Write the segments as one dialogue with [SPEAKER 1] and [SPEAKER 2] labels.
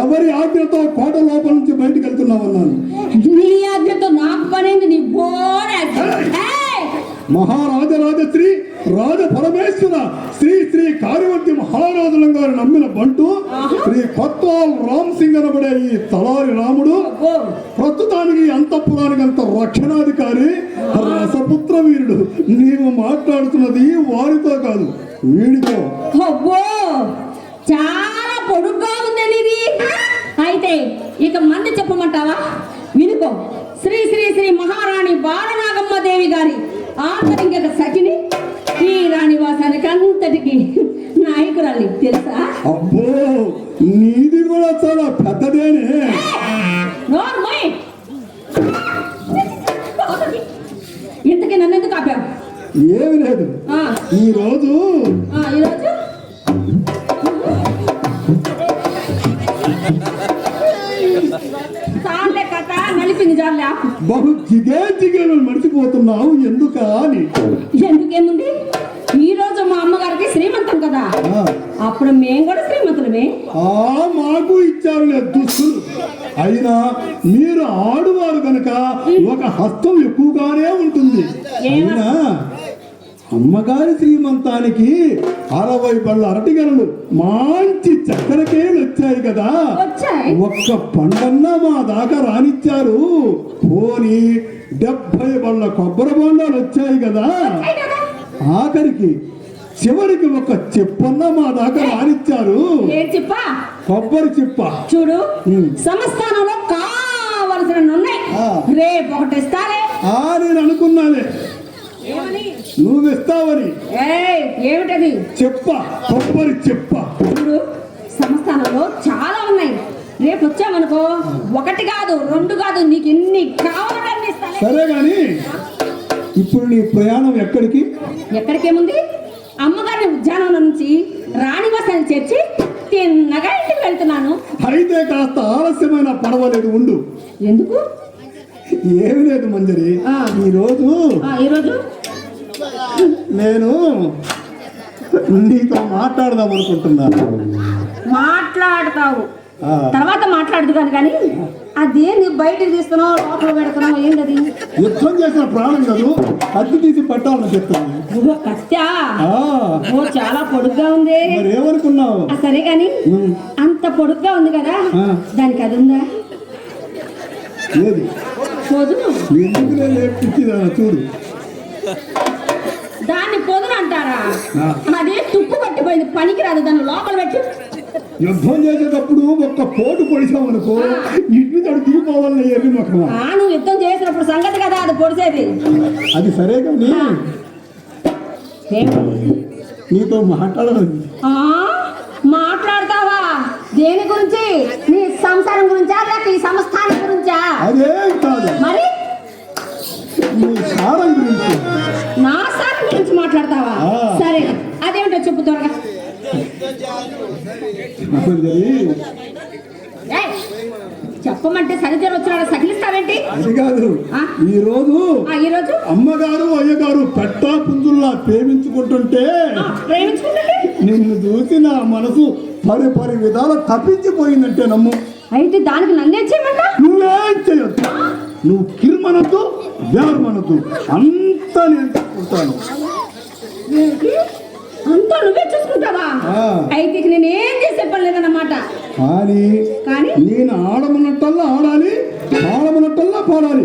[SPEAKER 1] ఎవరి ఆజ్ఞతో కోట లోపల నుంచి బయటకు వెళ్తున్నామన్నాను.
[SPEAKER 2] నీ ఆజ్ఞతో నాకు పనేంది? నీ
[SPEAKER 1] మహారాజరాజశ్రీ రాజ పరమేశ్వర శ్రీ శ్రీ కార్యవర్తి మహారాజులం గారు నమ్మిన బంటు శ్రీ కొత్వాల్ రామ్ సింగ్ అనబడే ఈ తలారి రాముడు ప్రస్తుతానికి అంతఃపురానికి అంత రక్షణాధికారి రసపుత్ర వీరుడు. నీవు మాట్లాడుతున్నది వారితో కాదు, వీడితో.
[SPEAKER 2] చాలా పొడుగ్గా ఉందని ఇది. అయితే ఇక మంది చెప్పమంటావా? వినుకో. శ్రీ శ్రీ శ్రీ మహారాణి బాలనాగమ్మ దేవి గారి ఆంతరింగక సఖిని ఈ రాణివాసానికి అంతటికి నాయకురాలి, తెలుసా?
[SPEAKER 1] అబ్బో, నీది కూడా చాలా పెద్దదేనే.
[SPEAKER 2] ఇంతకీ నన్ను ఎందుకు ఆపావు?
[SPEAKER 1] ఏమి లేదు, ఈరోజు బహు జిగేలు మర్చిపోతున్నావు ఎందుకా అని.
[SPEAKER 2] ఎందుకేముంది, ఈ రోజు మా అమ్మగారికి శ్రీమంతం కదా, అప్పుడు మేము కూడా శ్రీమంతులమే.
[SPEAKER 1] మాకు ఇచ్చారు దుస్తులు. అయినా మీరు ఆడువారు కనుక ఒక హస్తం ఎక్కువగానే ఉంటుంది. అయినా అమ్మగారి శ్రీమంతానికి 60 బళ్ళ అరటిగలలు మంచి చక్కెరకేళ్ళు వచ్చాయి కదా, ఒక్క పండన్నా మా దాకా రానిచ్చారు. పోనీ 70 బళ్ళ కొబ్బరి బొండాలు వచ్చాయి కదా, ఆఖరికి చివరికి ఒక చెప్పన్నా మా దాకా రానిచ్చారు. కొబ్బరి చెప్ప.
[SPEAKER 2] చూడు, సంస్థానంలో కావలసిన రేపు ఒకటి ఇస్తారే.
[SPEAKER 1] నేను అనుకున్నానే నువ్విస్తావని.
[SPEAKER 2] ఏమిటది?
[SPEAKER 1] చెప్ప, కొబ్బరి చెప్ప.
[SPEAKER 2] చూడు, సంస్థానంలో చాలా ఉన్నాయి. రేపు వచ్చామనుకో, ఒకటి కాదు, 2 కాదు, నీకు ఎన్ని కావాలని ఇస్తాను.
[SPEAKER 1] సరే గాని ఇప్పుడు నీ ప్రయాణం ఎక్కడికి?
[SPEAKER 2] ఎక్కడికేముంది, అమ్మగారిని ఉద్యానవనం నుంచి రాణివాసాన్ని చేర్చి తిన్నగా ఇంటికి వెళ్తున్నాను.
[SPEAKER 1] అయితే కాస్త ఆలస్యమైన పర్వాలేదు, ఉండు.
[SPEAKER 2] ఎందుకు?
[SPEAKER 1] ఏమి లేదు మంజరి, ఈరోజు నేను నీతో మాట్లాడదాం అనుకుంటున్నాను.
[SPEAKER 2] మాట్లాడతావు, తర్వాత మాట్లాడదు కానీ అదేంది బయటకు తీస్తున్నావు, లోపల పెడుతున్నావు, ఏంటది?
[SPEAKER 1] యుద్ధం చేసిన ప్రాణం కాదు, కత్తి తీసి పట్టాలని చెప్తాను.
[SPEAKER 2] కత్తా? చాలా పొడుగ్గా ఉంది.
[SPEAKER 1] ఏమనుకున్నావు?
[SPEAKER 2] సరే గాని అంత పొడుగ్గా ఉంది కదా, దానికి అది ఉందా?
[SPEAKER 1] ఏది? ఎందుకులే లేపిచ్చిదా, చూడు.
[SPEAKER 2] దాన్ని పొదును అంటారా? అది తుప్పు పట్టిపోయింది, పనికిరాదు, దాన్ని లోపల పెట్టి.
[SPEAKER 1] యుద్ధం చేసేటప్పుడు ఒక్క పోటు పొడిచామనుకో, ఇంటి తడు దిగిపోవాలని ఎర్రి మొక్కమా.
[SPEAKER 2] నువ్వు యుద్ధం చేసినప్పుడు సంగతి కదా అది పొడిసేది.
[SPEAKER 1] అది సరే కానీ నీతో మాట్లాడాలి.
[SPEAKER 2] మాట్లాడతావా? దేని గురించి? నీ సంసారం గురించా, లేక ఈ సంస్థానం గురించా?
[SPEAKER 1] అదే కాదు,
[SPEAKER 2] మరి
[SPEAKER 1] నీ సారం గురించి.
[SPEAKER 2] నా సారం గురించి మాట్లాడతావా? సరే, అదేమిటో చెప్పు త్వరగా. చెప్పమంటే సరిజన వచ్చినాడు, సకిలిస్తావేంటి?
[SPEAKER 1] అది కాదు, ఈరోజు అమ్మగారు అయ్యగారు పెట్టా పుంజుల్లా ప్రేమించుకుంటుంటే నిన్ను చూసి నా మనసు పరి విధాలు తప్పించిపోయిందంటే నమ్ము.
[SPEAKER 2] అయితే దానికి నన్నేం చేయమంటా?
[SPEAKER 1] నువ్వేం చేయొద్దు, నువ్వు కిర్మనద్దు, వేర్మనద్దు, అంతా నేను చూసుకుంటాను.
[SPEAKER 2] అంతా నువ్వే చూసుకుంటావా? అయితే నేనేం చేసే పని లేదన్నమాట.
[SPEAKER 1] కానీ నేను ఆడమన్నట్టల్లా ఆడాలి, పాడమన్నట్టల్లా పాడాలి.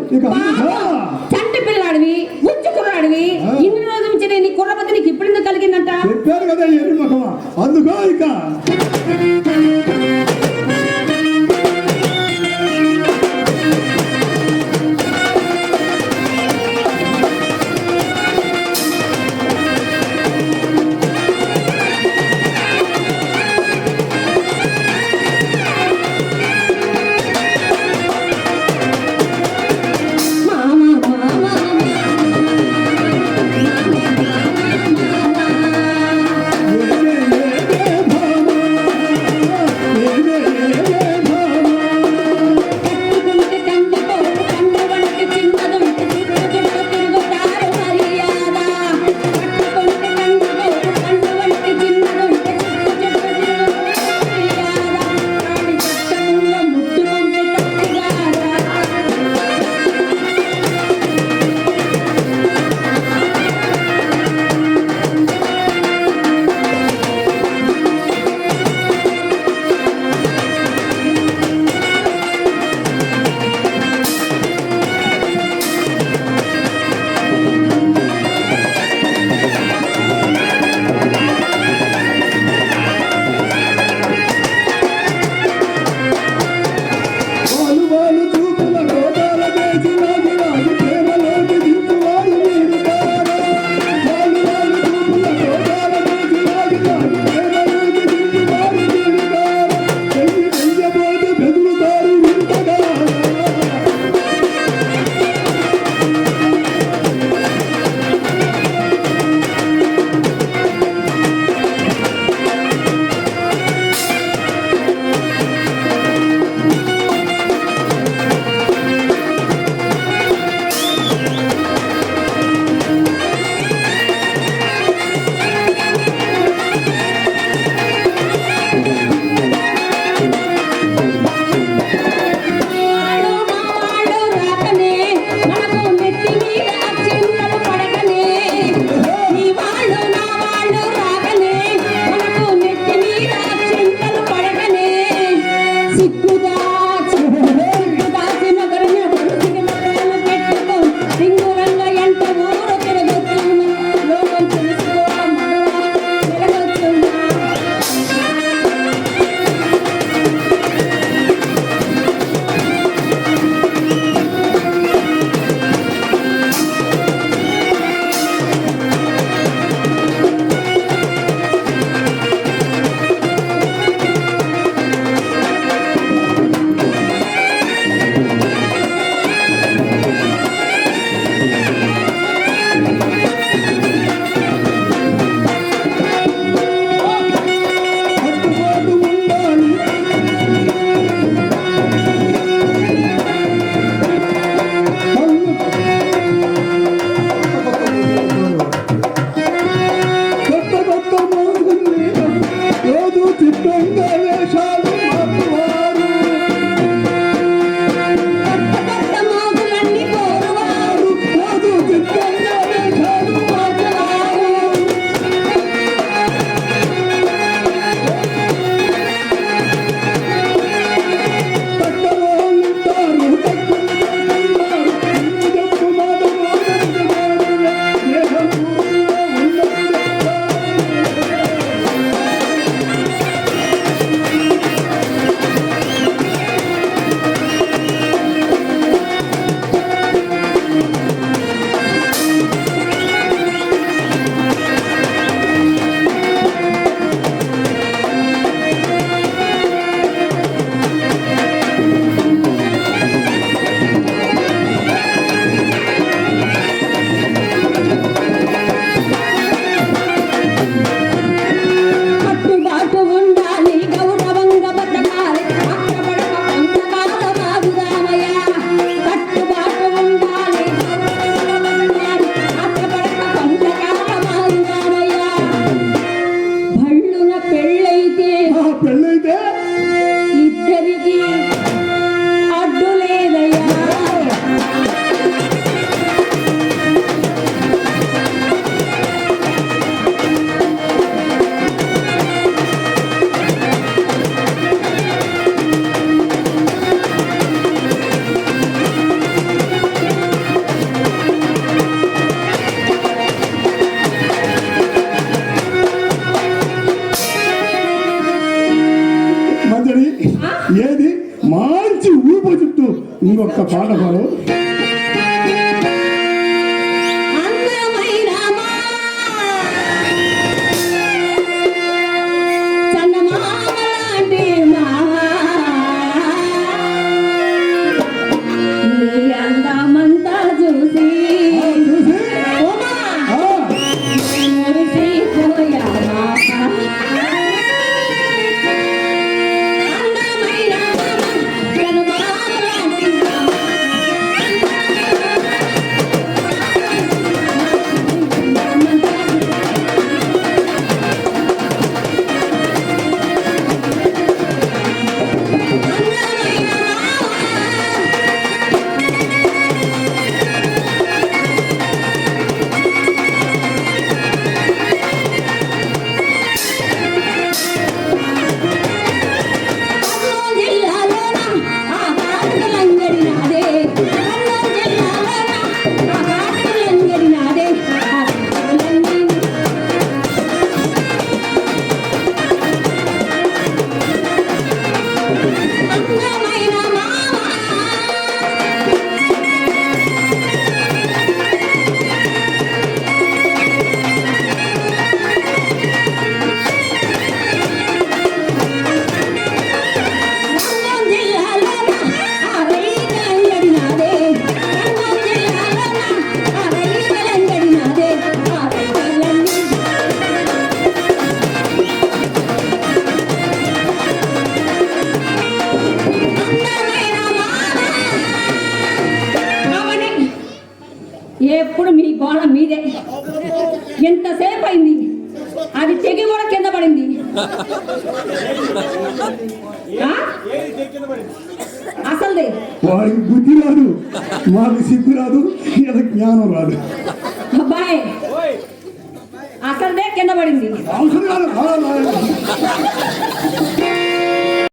[SPEAKER 2] చంటి పిల్లాడివి, ఉచ్చి కుర్రాడివి, ఇన్ని రోజుల నుంచి నీ కుర్రపతి నీకు ఇప్పుడు ఎందుకు కలిగిందంట?
[SPEAKER 1] చెప్పారు కదా ఎర్రి ముఖమా, అందుకో ఇక పెళ్ళైతే
[SPEAKER 2] ఇద్దరికి అడ్డు లేదయ్యా.
[SPEAKER 1] మంజరి ఏది మంచి ఊప చుట్టూ ఇంకొక పాట పాడు.
[SPEAKER 2] అందమైన మా చందమామ లాంటి మావా, నీ అందమంతా చూసి
[SPEAKER 1] చూసి
[SPEAKER 2] ఓమా
[SPEAKER 1] ఆ,
[SPEAKER 2] మురిసిపోయావా. అందమైన చందమామ లాంటి జిల్లాలోన ఆ కాటుకలంగడి నాదే, కర్నూలు జిల్లాలోన ఆ కాటుకలంగడి నాదే, ఆ కాటుకలంగడి అందమైన మావా. కర్నూలు జిల్లాలోన ఆ రైతులంగడి నాదే, కర్నూలు జిల్లాలోన ఆ రైతులంగడి నాదే, ఆ రైతులంగడి అందమైన మావా. అవని ఎప్పుడు మీ గోళ మీదే. ఎంతసేపు అయింది, అది తెగి కూడా కింద పడింది. ఆ? అసలుదే
[SPEAKER 1] వాడికి బుద్ధి రాదు, మాకు సిగ్గు రాదు, ఈయన జ్ఞానం రాదు.
[SPEAKER 2] అబ్బాయి అసలుదే కింద పడింది.
[SPEAKER 1] అవసరం కాదు.